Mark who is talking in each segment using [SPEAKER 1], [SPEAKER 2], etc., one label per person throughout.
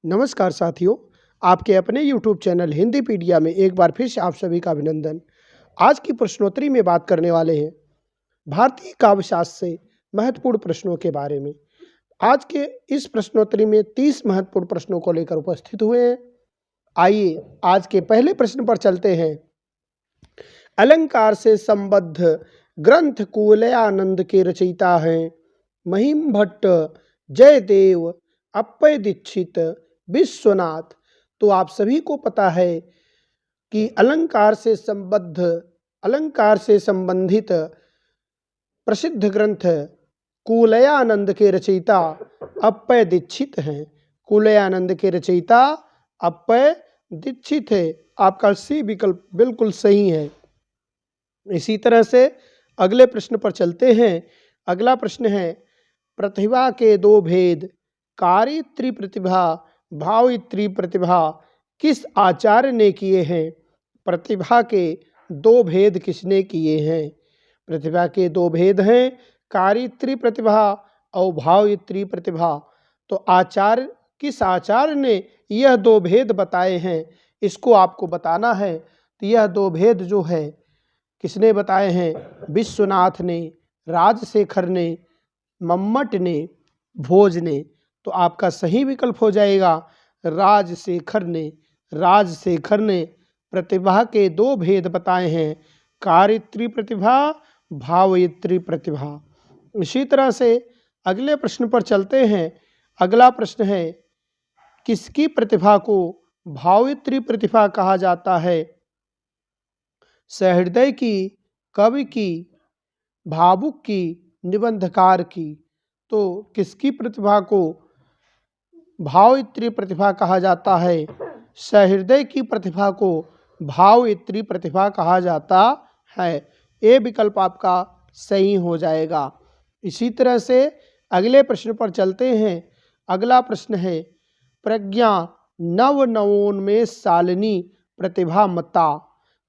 [SPEAKER 1] नमस्कार साथियों, आपके अपने YouTube चैनल हिंदी पीडिया में एक बार फिर से आप सभी का अभिनंदन। आज की प्रश्नोत्तरी में बात करने वाले हैं भारतीय काव्यशास्त्र से महत्वपूर्ण प्रश्नों के बारे में। आज के इस प्रश्नोत्तरी में 30 महत्वपूर्ण प्रश्नों को लेकर उपस्थित हुए हैं। आइए आज के पहले प्रश्न पर चलते हैं। अलंकार से संबद्ध ग्रंथ कुवलयानंद के रचयिता हैं महिम भट्ट, जयदेव, अप्पय दीक्षित, विश्वनाथ। तो आप सभी को पता है कि अलंकार से संबंधित प्रसिद्ध ग्रंथ कुवलयानंद के रचयिता अप्पय दीक्षित हैं। कुवलयानंद के रचयिता अप्पय दीक्षित है। आपका सी विकल्प बिल्कुल सही है। इसी तरह से अगले प्रश्न पर चलते हैं। अगला प्रश्न है प्रतिभा के दो भेद कारित्री प्रतिभा, भावित्री प्रतिभा किस आचार्य ने किए हैं? प्रतिभा के दो भेद किसने किए हैं? प्रतिभा के दो भेद हैं कारित्री प्रतिभा और भावित्री प्रतिभा। तो किस आचार्य ने यह दो भेद बताए हैं, इसको आपको बताना है। तो यह दो भेद जो है किसने बताए हैं? विश्वनाथ ने, राजशेखर ने, मम्मट ने, भोज ने। तो आपका सही विकल्प हो जाएगा राजशेखर ने। राजशेखर ने प्रतिभा के दो भेद बताए हैं, कारित्री प्रतिभा, भावित्री प्रतिभा। इसी तरह से अगले प्रश्न पर चलते हैं। अगला प्रश्न है किसकी प्रतिभा को भावित्री प्रतिभा कहा जाता है? सहृदय की, कवि की, भावुक की, निबंधकार की। तो किसकी प्रतिभा को भावित्री प्रतिभा कहा जाता है? सहृदय की प्रतिभा को भावित्री प्रतिभा कहा जाता है। ये विकल्प आपका सही हो जाएगा। इसी तरह से अगले प्रश्न पर चलते हैं। अगला प्रश्न है प्रज्ञा नव नवोन्मेष शालिनी प्रतिभा मता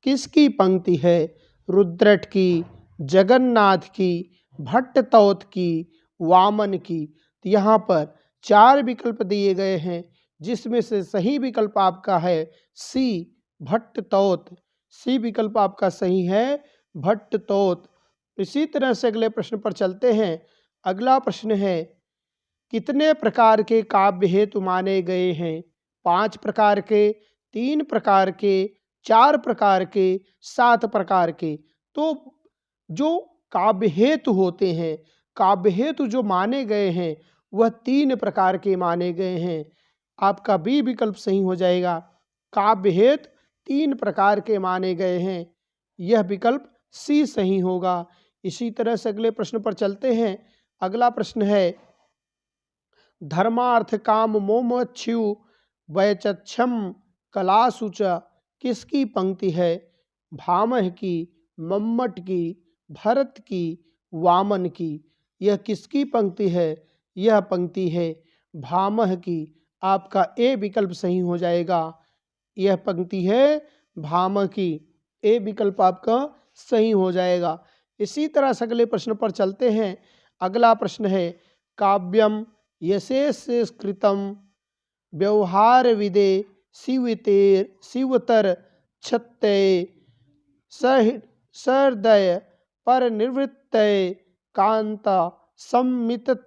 [SPEAKER 1] किसकी पंक्ति है? रुद्रट की, जगन्नाथ की, भट्टतौत की, वामन की। तो यहाँ पर 4 विकल्प दिए गए हैं, जिसमें से सही विकल्प आपका है सी, भट्टतौत। सी विकल्प आपका सही है, भट्टतौत। इसी तरह से अगले प्रश्न पर चलते हैं। अगला प्रश्न है कितने प्रकार के काव्य हेतु माने गए हैं? 5 प्रकार के, 3 प्रकार के, 4 प्रकार के, 7 प्रकार के। तो जो काव्य हेतु होते हैं, काव्य हेतु जो माने गए हैं वह 3 प्रकार के माने गए हैं। आपका बी विकल्प सही हो जाएगा। काव्य हेतु 3 प्रकार के माने गए हैं, यह विकल्प सी सही होगा। इसी तरह से अगले प्रश्न पर चलते हैं। अगला प्रश्न है धर्मार्थ काम मोमोच्छु वैचक्षम कलासुच किसकी पंक्ति है? भामह की, मम्मट की, भरत की, वामन की। यह किसकी पंक्ति है? यह पंक्ति है भामह की। आपका ए विकल्प सही हो जाएगा। यह पंक्ति है भामह की। ए विकल्प आपका सही हो जाएगा। इसी तरह से अगले प्रश्न पर चलते हैं। अगला प्रश्न है काव्यम यशेषकृतम व्यवहार विदे शिवतर छत्तये सहृदय पर निवृत्तये कांता सम्मितत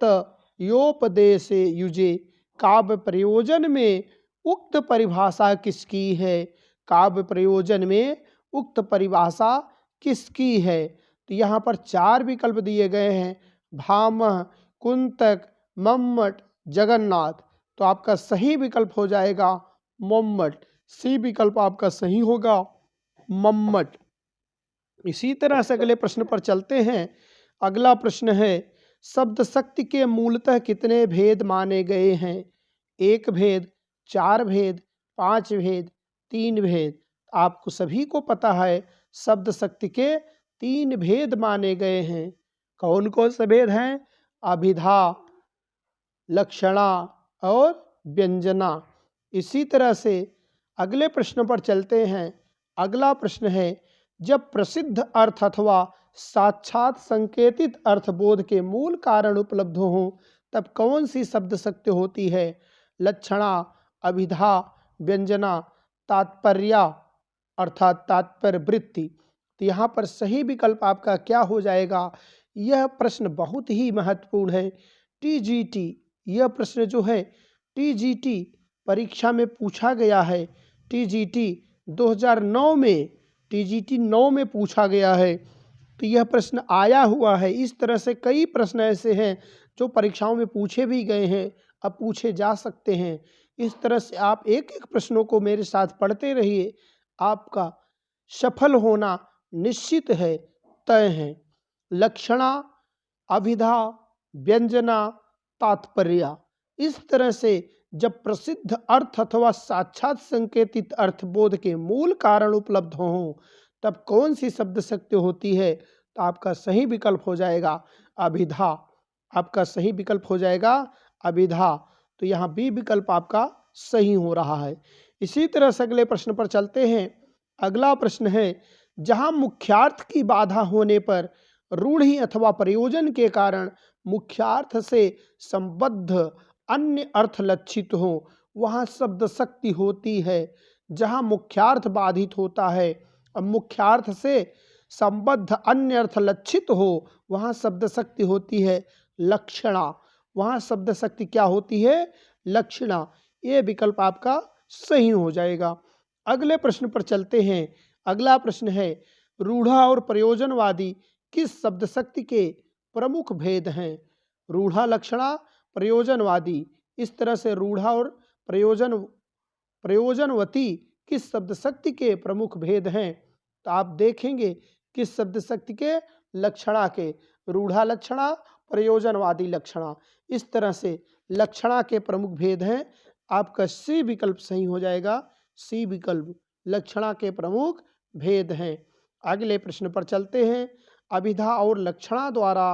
[SPEAKER 1] योपदेशे युजे। काव्य प्रयोजन में उक्त परिभाषा किसकी है? काव्य प्रयोजन में उक्त परिभाषा किसकी है? तो यहाँ पर 4 विकल्प दिए गए हैं भामह, कुंतक, मम्मट, जगन्नाथ। तो आपका सही विकल्प हो जाएगा मम्मट। सी विकल्प आपका सही होगा, मम्मट। इसी तरह से अगले प्रश्न पर चलते हैं। अगला प्रश्न है शब्द शक्ति के मूलतः कितने भेद माने गए हैं? 1 भेद, 4 भेद, 5 भेद, 3 भेद। आपको सभी को पता है शब्द शक्ति के 3 भेद माने गए हैं। कौन कौन से भेद हैं? अभिधा, लक्षणा और व्यंजना। इसी तरह से अगले प्रश्न पर चलते हैं। अगला प्रश्न है जब प्रसिद्ध अर्थ अथवा साक्षात संकेतित अर्थबोध के मूल कारण उपलब्ध हों तब कौन सी शब्द शक्ति होती है? लक्षणा, अभिधा, व्यंजना, तात्पर्य अर्थात तात्पर्य वृत्ति। तो यहाँ पर सही विकल्प आपका क्या हो जाएगा? यह प्रश्न बहुत ही महत्वपूर्ण है। टीजीटी, यह प्रश्न जो है टीजीटी परीक्षा में पूछा गया है। टीजीटी 2009 में, टीजीटी 9 में पूछा गया है। तो यह प्रश्न आया हुआ है। इस तरह से कई प्रश्न ऐसे हैं जो परीक्षाओं में पूछे भी गए हैं, अब पूछे जा सकते हैं। इस तरह से आप एक एक प्रश्नों को मेरे साथ पढ़ते रहिए, आपका सफल होना निश्चित है, तय है। लक्षणा, अभिधा, व्यंजना, तात्पर्य, इस तरह से जब प्रसिद्ध अर्थ अथवा साक्षात संकेतित अर्थबोध के मूल कारण उपलब्ध हों तब कौन सी शब्द शक्ति होती है? तो आपका सही विकल्प हो जाएगा अभिधा। आपका सही विकल्प हो जाएगा अभिधा। तो यहाँ बी विकल्प आपका सही हो रहा है। इसी तरह से अगले प्रश्न पर चलते हैं। अगला प्रश्न है, जहाँ मुख्यार्थ की बाधा होने पर रूढ़ि अथवा प्रयोजन के कारण मुख्यार्थ से संबद्ध अन्य अर्थ लक्षित हो, वहाँ शब्द शक्ति होती है। जहाँ मुख्यार्थ बाधित होता है और मुख्यार्थ से संबद्ध अन्य अर्थ लक्षित हो, वहाँ शब्द शक्ति होती है लक्षणा। वहाँ शब्द शक्ति क्या होती है? लक्षणा। ये विकल्प आपका सही हो जाएगा। अगले प्रश्न पर चलते हैं। अगला प्रश्न है, रूढ़ा और प्रयोजनवादी किस शब्द शक्ति के प्रमुख भेद हैं? रूढ़ा, लक्षणा, प्रयोजनवादी, इस तरह से रूढ़ा और प्रयोजनवती किस शब्द शक्ति के प्रमुख भेद हैं? तो आप देखेंगे किस शब्द शक्ति के? लक्षणा के। रूढ़ा लक्षणा, प्रयोजनवादी लक्षणा, इस तरह से लक्षणा के प्रमुख भेद हैं। आपका सी विकल्प सही हो जाएगा। सी विकल्प लक्षणा के प्रमुख भेद हैं। अगले प्रश्न पर चलते हैं। अभिधा और लक्षणा द्वारा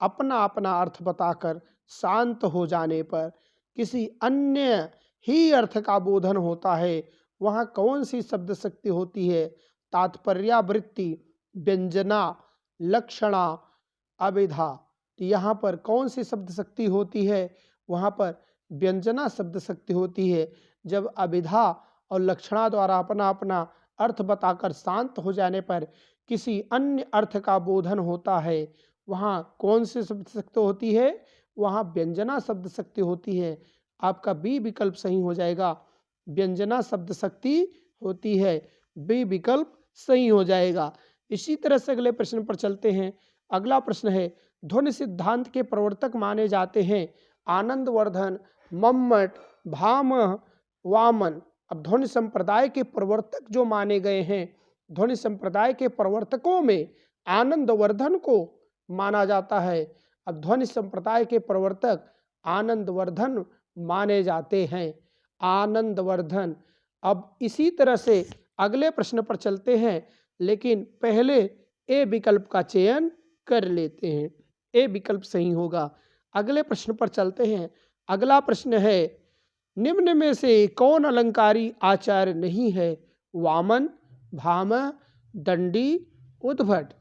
[SPEAKER 1] अपना अपना अर्थ बताकर शांत हो जाने पर किसी अन्य ही अर्थ का बोधन होता है, वहाँ कौन सी शब्द शक्ति होती है? तात्पर्यावृत्ति, व्यंजना, लक्षणा, अभिधा। तो यहाँ पर कौन सी शब्द शक्ति होती है? वहाँ पर व्यंजना शब्द शक्ति होती है। जब अभिधा और लक्षणा द्वारा अपना अपना अर्थ बताकर शांत हो जाने पर किसी अन्य अर्थ का बोधन होता है, वहाँ कौन सी शब्द शक्ति होती है? वहाँ व्यंजना शब्द शक्ति होती है। आपका बी विकल्प सही हो जाएगा। व्यंजना शब्द शक्ति होती है, बी विकल्प सही हो जाएगा। इसी तरह से अगले प्रश्न पर चलते हैं। अगला प्रश्न है, ध्वनि सिद्धांत के प्रवर्तक माने जाते हैं आनंदवर्धन, मम्मट, भामह, वामन। अब ध्वनि संप्रदाय के प्रवर्तक जो माने गए हैं, ध्वनि संप्रदाय के प्रवर्तकों में आनंदवर्धन को माना जाता है। अब ध्वनि संप्रदाय के प्रवर्तक आनंदवर्धन माने जाते हैं। आनंदवर्धन। अब इसी तरह से अगले प्रश्न पर चलते हैं, लेकिन पहले ए विकल्प का चयन कर लेते हैं। ए विकल्प सही होगा। अगले प्रश्न पर चलते हैं। अगला प्रश्न है, निम्न में से कौन अलंकारी आचार्य नहीं है? वामन, भामह, दंडी, उद्भट।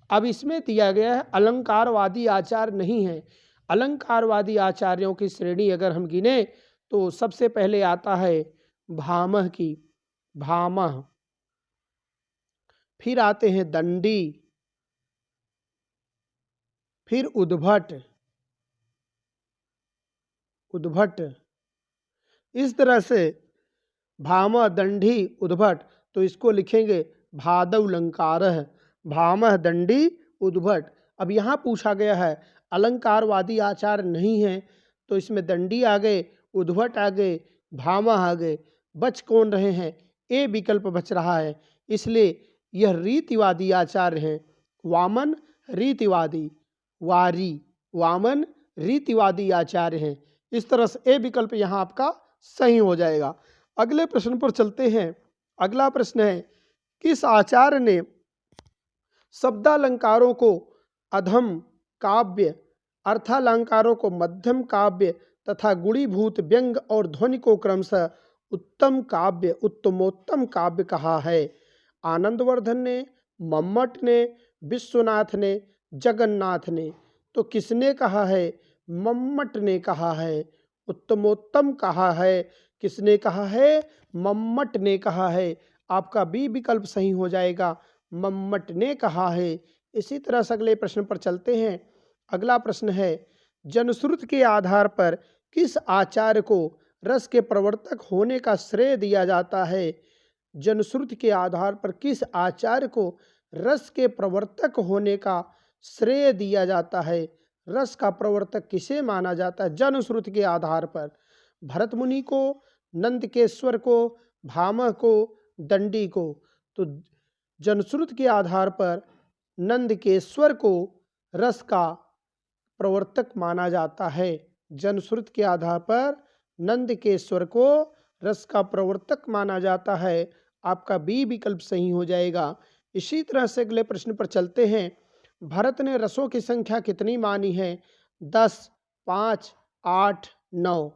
[SPEAKER 1] अब इसमें दिया गया है अलंकारवादी आचार्य नहीं है। अलंकारवादी आचार्यों की श्रेणी अगर हम गिने तो सबसे पहले आता है भामह की, भामह। फिर आते हैं दंडी, फिर उद्भट, उद्भट। इस तरह से भामह, दंडी, उद्भट। तो इसको लिखेंगे भादवलंकारः। भामह, दंडी, उद्भट। अब यहाँ पूछा गया है अलंकारवादी आचार्य नहीं है, तो इसमें दंडी आ गए, उद्भट आ गए, भामह आ गए। बच कौन रहे हैं? ए विकल्प बच रहा है। इसलिए यह रीतिवादी आचार्य हैं। वामन रीतिवादी, वारी, वामन रीतिवादी आचार्य हैं। इस तरह से ए विकल्प यहाँ आपका सही हो जाएगा। अगले प्रश्न पर चलते हैं। अगला प्रश्न है, किस आचार्य ने शब्दालंकारों को अधम काव्य, अर्थालंकारों को मध्यम काव्य तथा गुणीभूत व्यंग और ध्वनि को क्रमशः उत्तम काव्य, उत्तमोत्तम काव्य कहा है? आनंदवर्धन ने, मम्मट ने, विश्वनाथ ने, जगन्नाथ ने। तो किसने कहा है? मम्मट ने कहा है। उत्तमोत्तम कहा है किसने कहा है? मम्मट ने कहा है। आपका बी विकल्प सही हो जाएगा, मम्मट ने कहा है। इसी तरह से अगले प्रश्न पर चलते हैं। अगला प्रश्न है, जनश्रुति के आधार पर किस आचार्य को रस के प्रवर्तक होने का श्रेय दिया जाता है? जनश्रुति के आधार पर किस आचार्य को रस के प्रवर्तक होने का श्रेय दिया जाता है? रस का प्रवर्तक किसे माना जाता है जनश्रुति के आधार पर? भरत मुनि को, नंदकेश्वर को, भामह को, दंडी को? तो जनश्रुति के आधार पर नंदकेश्वर को रस का प्रवर्तक माना जाता है। जनश्रुति के आधार पर नंदकेश्वर को रस का प्रवर्तक माना जाता है। आपका बी विकल्प सही हो जाएगा। इसी तरह से अगले प्रश्न पर चलते हैं। भरत ने रसों की संख्या कितनी मानी है? 10, 5, 8, 9।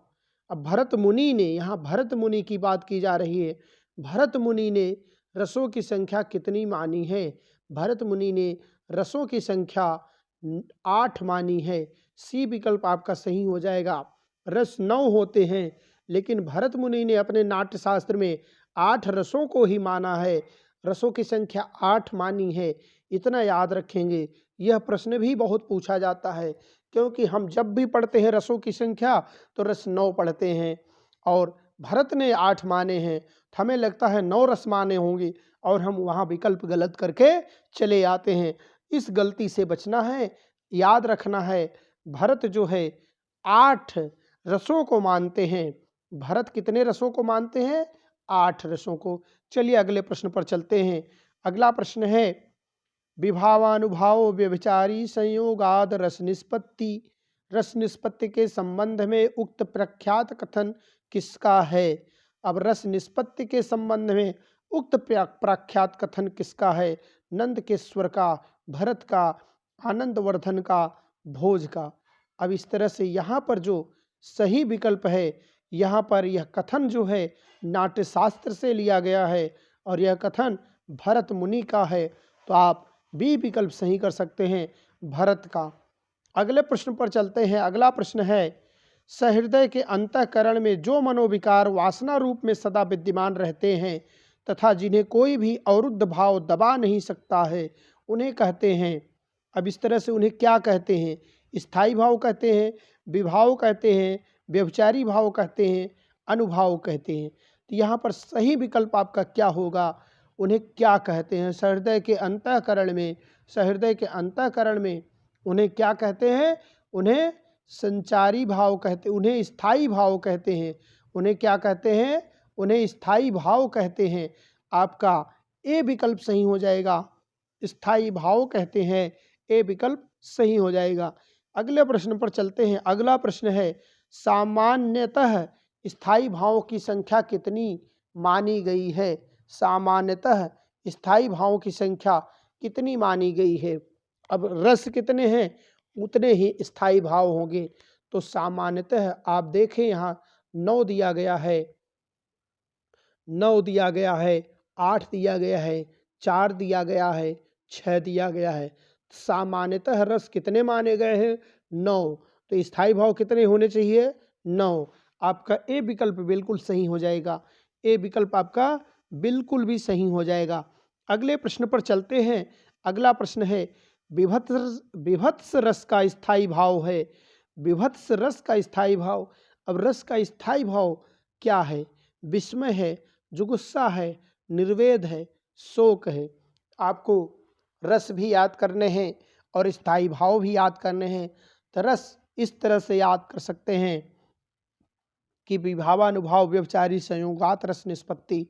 [SPEAKER 1] अब भरत मुनि ने, यहाँ भरत मुनि की बात की जा रही है, भरत मुनि ने रसों की संख्या कितनी मानी है? भरत मुनि ने रसों की संख्या 8 मानी है। सी विकल्प आपका सही हो जाएगा। रस 9 होते हैं, लेकिन भरत मुनि ने अपने नाट्यशास्त्र में 8 रसों को ही माना है। रसों की संख्या 8 मानी है, इतना याद रखेंगे। यह प्रश्न भी बहुत पूछा जाता है, क्योंकि हम जब भी पढ़ते हैं रसों की संख्या तो रस 9 पढ़ते हैं, और भरत ने 8 माने हैं, तो हमें लगता है 9 रस माने होंगे, और हम वहाँ विकल्प गलत करके चले आते हैं। इस गलती से बचना है। याद रखना है, भरत जो है 8 रसों को मानते हैं। भरत कितने रसों को मानते हैं? 8 रसों को। चलिए अगले प्रश्न पर चलते हैं। अगला प्रश्न है, विभावानुभाव व्यभिचारी संयोगाद रस निष्पत्ति। रस निष्पत्ति के संबंध में उक्त प्रख्यात कथन किसका है? अब रस निष्पत्ति के संबंध में उक्त प्रख्यात कथन किसका है? नंदकेश्वर का, भरत का, आनंदवर्धन का, भोज का? अब इस तरह से यहाँ पर जो सही विकल्प है, यहाँ पर यह कथन जो है नाट्यशास्त्र से लिया गया है, और यह कथन भरत मुनि का है। तो आप बी विकल्प सही कर सकते हैं, भरत का। अगले प्रश्न पर चलते हैं। अगला प्रश्न है, सहृदय के अंतःकरण में जो मनोविकार वासना रूप में सदा विद्यमान रहते हैं तथा जिन्हें कोई भी अवरुद्ध भाव दबा नहीं सकता है, उन्हें कहते हैं। अब इस तरह से उन्हें क्या कहते हैं? स्थायी भाव कहते हैं, विभाव कहते हैं, व्यभिचारी भाव कहते हैं, अनुभाव कहते हैं। तो यहाँ पर सही विकल्प आपका क्या होगा? उन्हें क्या कहते हैं? सहृदय के अंतःकरण में, सहृदय के अंतःकरण में उन्हें क्या कहते हैं? उन्हें संचारी भाव कहते, उन्हें स्थायी भाव कहते हैं। उन्हें क्या कहते हैं? उन्हें स्थायी भाव कहते हैं। आपका ए विकल्प सही हो जाएगा, स्थायी भाव कहते हैं। ए विकल्प सही हो जाएगा। अगले प्रश्न पर चलते हैं। अगला प्रश्न है, सामान्यतः स्थायी भावों की संख्या कितनी मानी गई है? सामान्यतः स्थायी भावों की संख्या कितनी मानी गई है? अब रस कितने हैं, उतने ही स्थायी भाव होंगे। तो सामान्यतः आप देखें, यहाँ 9 दिया गया है, 9 दिया गया है, 8 दिया गया है, 4 दिया गया है, 6 दिया गया है। सामान्यतः रस कितने माने गए हैं? 9। तो स्थायी भाव कितने होने चाहिए? 9। आपका ए विकल्प बिल्कुल सही हो जाएगा। ए विकल्प आपका बिल्कुल भी सही हो जाएगा। अगले प्रश्न पर चलते हैं। अगला प्रश्न है, विभत्स रस का स्थायी भाव है। विभत्स रस का स्थायी भाव। अब रस का स्थायी भाव क्या है? विस्मय है, जुगुस्सा है, निर्वेद है, शोक है। आपको रस भी याद करने हैं और स्थायी भाव भी याद करने हैं। तो रस इस तरह से याद कर सकते हैं कि विभावानुभाव व्यभिचारी संयोगात रस निष्पत्ति।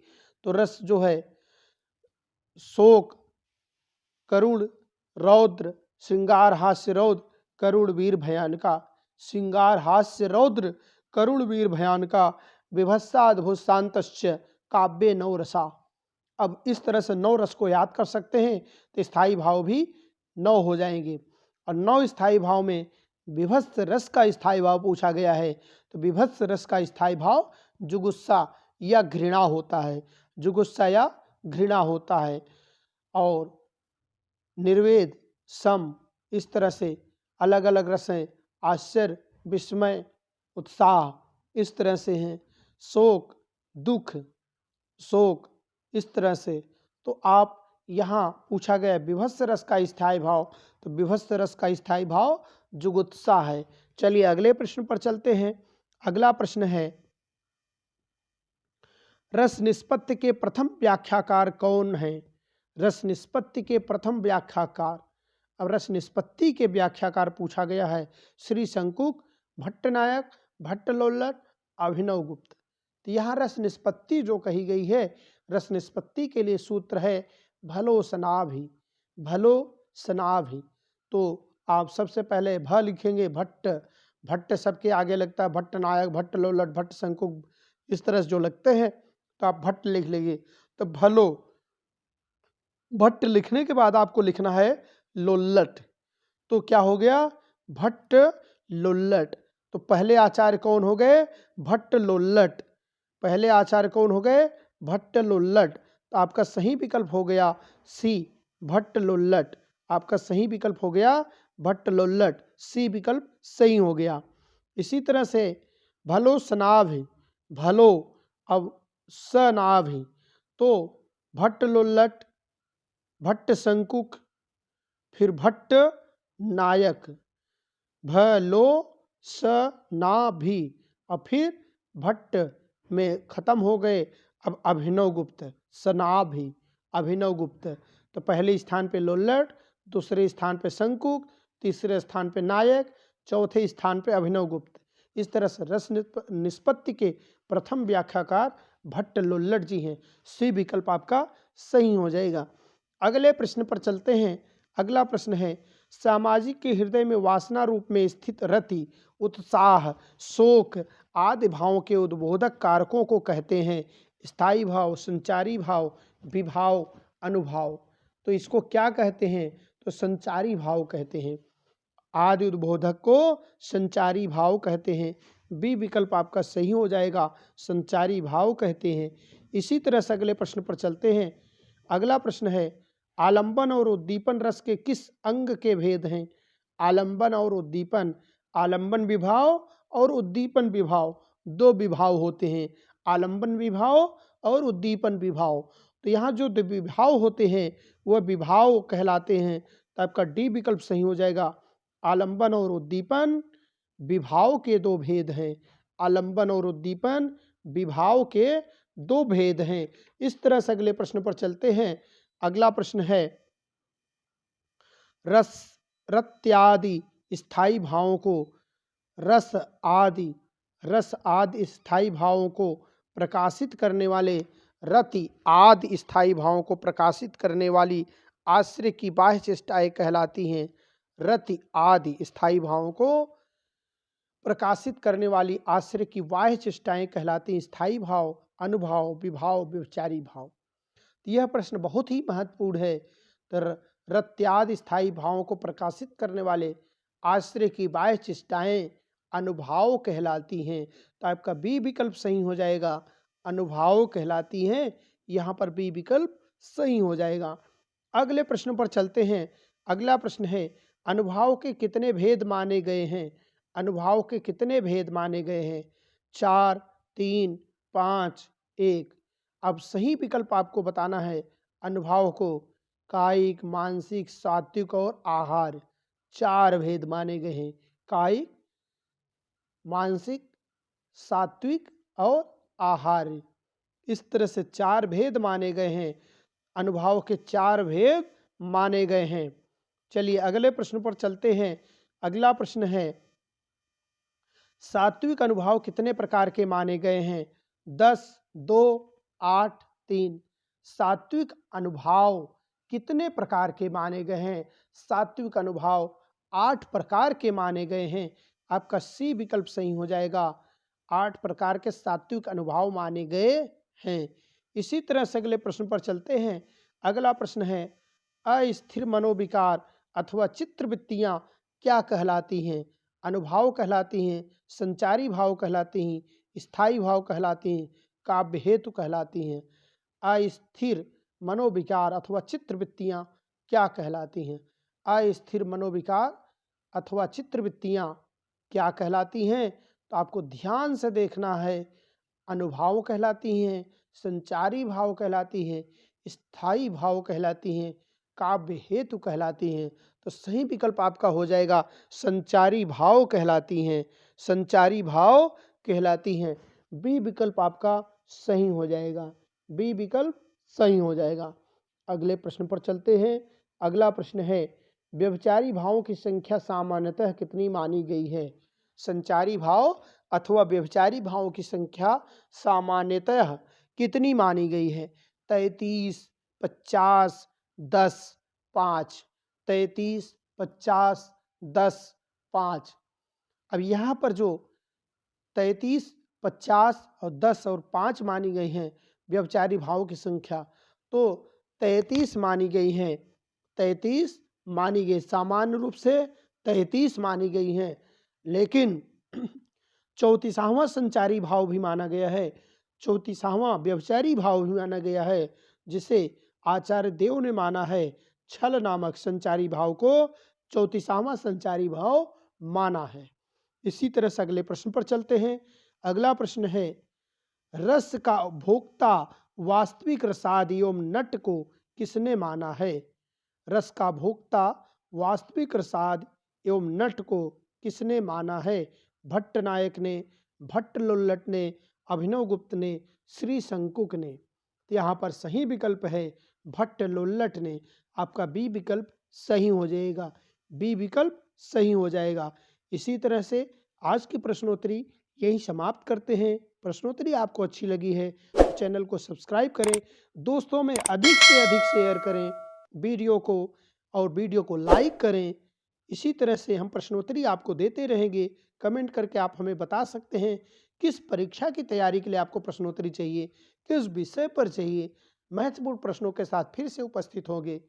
[SPEAKER 1] तो रस जो है शोक, करुण, रौद्र, श्रृंगार, हास्य, रौद्र, करुण, वीर, भयानका। श्रृंगार, हास्य, रौद्र, करुण, वीर, भयानका। विभत्साद्भुत शांतश्च काव्ये 9 रसा। अब इस तरह से 9 रस को याद कर सकते हैं, तो स्थायी भाव भी 9 हो जाएंगे। और 9 स्थायी भाव में विभत्स रस का स्थायी भाव पूछा गया है। तो विभत्स रस का स्थायी भाव जुगुस्सा या घृणा होता है, जुगुस्सा या घृणा होता है। और निर्वेद, सम, इस तरह से अलग अलग रसें, आश्चर्य, विस्मय, उत्साह, इस तरह से हैं। शोक, दुख, शोक, इस तरह से। तो आप यहाँ पूछा गया विभत्स रस का स्थायी भाव, तो विभत्स रस का स्थायी भाव जुगुत्सा है। चलिए अगले प्रश्न पर चलते हैं। अगला प्रश्न है, रस निष्पत्ति के प्रथम व्याख्याकार कौन है? रस निष्पत्ति के प्रथम व्याख्याकार। अब रस निष्पत्ति के व्याख्याकार पूछा गया है श्री शंकुक, भट्टनायक, भट्टलोल्लट, अभिनवगुप्त। तो यहाँ रस निष्पत्ति जो कही गई है, रस निष्पत्ति के लिए सूत्र है भलो सनाभि, भलो सनाभि। तो आप सबसे पहले भ लिखेंगे, भट्ट, भट्ट सबके आगे लगता है, भट्टनायक, भट्टलोल्लट, भट्ट शंकुक, इस तरह से जो लगते हैं तो आप भट्ट लिख लेंगे। तो भलो, भट्ट लिखने के बाद आपको लिखना है लोल्लट। तो क्या हो गया? भट्ट लोल्लट। तो पहले आचार्य कौन हो गए? भट्ट लोल्लट। पहले आचार्य कौन हो गए? भट्ट लोल्लट। तो आपका सही विकल्प हो गया सी, भट्ट लोल्लट। आपका सही विकल्प हो गया भट्ट लोल्लट, सी विकल्प सही हो गया। इसी तरह से भलो सनाभि, भलो, अब सनाभि, तो भट्ट लोल्लट, भट्ट शंकुक, फिर भट्ट नायक, भलो सनाभि, और फिर भट्ट में खत्म हो गए। अब अभिनवगुप्त, सनाभि, अभिनवगुप्त। तो पहले स्थान पे लोल्लट, दूसरे स्थान पे शंकुक, तीसरे स्थान पे नायक, चौथे स्थान पे अभिनवगुप्त। इस तरह से रस निष्पत्ति के प्रथम व्याख्याकार भट्ट लोल्लट जी हैं। सी विकल्प आपका सही हो जाएगा। अगले प्रश्न पर चलते हैं। अगला प्रश्न है, सामाजिक के हृदय में वासना रूप में स्थित रति, उत्साह, शोक आदि भावों के उद्बोधक कारकों को कहते हैं स्थायी भाव, संचारी भाव, विभाव, अनुभाव। तो इसको क्या कहते हैं? तो संचारी भाव कहते हैं। आदि उद्बोधक को संचारी भाव कहते हैं। बी विकल्प आपका सही हो जाएगा, संचारी भाव कहते हैं। इसी तरह से अगले प्रश्न पर चलते हैं। अगला प्रश्न है, आलंबन और उद्दीपन रस के किस अंग के भेद हैं? आलंबन और उद्दीपन, आलंबन विभाव और उद्दीपन विभाव, दो विभाव होते हैं, आलंबन विभाव और उद्दीपन विभाव। तो यहाँ जो दो विभाव होते हैं वह विभाव कहलाते हैं। तो आपका डी विकल्प सही हो जाएगा। आलंबन और उद्दीपन विभाव के दो भेद हैं। आलंबन और उद्दीपन विभाव के दो भेद हैं। इस तरह से अगले प्रश्न पर चलते हैं। अगला प्रश्न है, रस, रत्यादि स्थायी भावों को, रस आदि स्थायी भावों को प्रकाशित करने वाले, रति आदि स्थायी भावों को प्रकाशित करने वाली आश्रय की बाह्य चेष्टाएं कहलाती हैं। रति आदि स्थायी भावों को प्रकाशित करने वाली आश्रय की बाह्य चेष्टाएं कहलाती हैं स्थायी भाव, अनुभाव, विभाव, व्यभिचारी भाव। यह प्रश्न बहुत ही महत्वपूर्ण है। तो रत्यादि स्थायी भावों को प्रकाशित करने वाले आश्रय की बाह्य चेष्टाएं अनुभाव कहलाती हैं। तो आपका बी विकल्प सही हो जाएगा, अनुभाव कहलाती हैं। यहाँ पर बी विकल्प सही हो जाएगा। अगले प्रश्न पर चलते हैं। अगला प्रश्न है, अनुभाव के कितने भेद माने गए हैं? अनुभाव के कितने भेद माने गए हैं? 4, 3, 5, 1। अब सही विकल्प आपको बताना है। अनुभाव को कायिक, मानसिक, सात्विक और आहार, 4 भेद माने गए हैं। कायिक, मानसिक, सात्विक और आहार, इस तरह से 4 भेद माने गए हैं। अनुभाव के 4 भेद माने गए हैं। चलिए अगले प्रश्न पर चलते हैं। अगला प्रश्न है, सात्विक अनुभाव कितने प्रकार के माने गए हैं? 10, 2, 8, 3। सात्विक अनुभाव कितने प्रकार के माने गए हैं? सात्विक अनुभाव 8 प्रकार के माने गए हैं। आपका सी विकल्प सही हो जाएगा। 8 प्रकार के सात्विक अनुभाव माने गए हैं। इसी तरह से अगले प्रश्न पर चलते हैं। अगला प्रश्न है, अस्थिर मनोविकार अथवा चित्रवृत्तियां क्या कहलाती हैं? अनुभाव कहलाती हैं, संचारी भाव कहलाती हैं, स्थायी भाव कहलाती हैं, काव्य हेतु कहलाती हैं। अस्थिर मनोविकार अथवा चित्रवृत्तियां क्या कहलाती हैं? अस्थिर मनोविकार अथवा चित्रवृत्तियां क्या कहलाती हैं? तो आपको ध्यान से देखना है। अनुभाव कहलाती हैं, संचारी भाव कहलाती हैं, स्थायी भाव कहलाती हैं, काव्य हेतु कहलाती हैं। तो सही विकल्प आपका हो जाएगा संचारी भाव कहलाती हैं, संचारी भाव कहलाती हैं। बी विकल्प आपका सही हो जाएगा, बी विकल्प सही हो जाएगा। अगले प्रश्न पर चलते हैं। अगला प्रश्न है व्यभिचारी भावों की संख्या सामान्यतः कितनी मानी गई है? संचारी भाव अथवा व्यभिचारी भावों की संख्या सामान्यतः कितनी मानी गई है? 33, 50, 10, 5। 33, 50, 10, 5। अब यहाँ पर जो 33, 50 और 10 और 5 मानी गई हैं व्यभिचारी भावों की संख्या, तो 33 मानी गई हैं, 33 मानी गई, सामान्य रूप से 33 मानी गई हैं। लेकिन 34वां संचारी भाव भी माना गया है, 34वां व्यभिचारी भाव भी माना गया है, जिसे आचार्य देव ने माना है। छल नामक संचारी भाव को 34वां संचारी भाव माना है। इसी तरह से अगले प्रश्न पर चलते हैं। अगला प्रश्न है रस का भोक्ता वास्तविक रसाद एवं नट को किसने माना है? रस का भोक्ता वास्तविक रसाद एवं नट को किसने माना है? भट्ट नायक ने, भट्ट लोल्लट ने, अभिनव गुप्त ने, श्री शंकुक ने। तो यहाँ पर सही विकल्प है भट्ट लोल्लट ने। आपका बी विकल्प सही हो जाएगा, बी विकल्प सही हो जाएगा। इसी तरह से आज की प्रश्नोत्तरी यही समाप्त करते हैं। प्रश्नोत्तरी आपको अच्छी लगी है तो चैनल को सब्सक्राइब करें, दोस्तों में अधिक से अधिक शेयर करें वीडियो को, और वीडियो को लाइक करें। इसी तरह से हम प्रश्नोत्तरी आपको देते रहेंगे। कमेंट करके आप हमें बता सकते हैं किस परीक्षा की तैयारी के लिए आपको प्रश्नोत्तरी चाहिए, किस विषय पर चाहिए। महत्वपूर्ण प्रश्नों के साथ फिर से उपस्थित होंगे।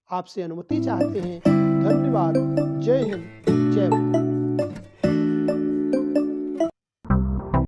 [SPEAKER 1] आपसे अनुमति चाहते हैं। धन्यवाद। जय हिंद, जय भारत।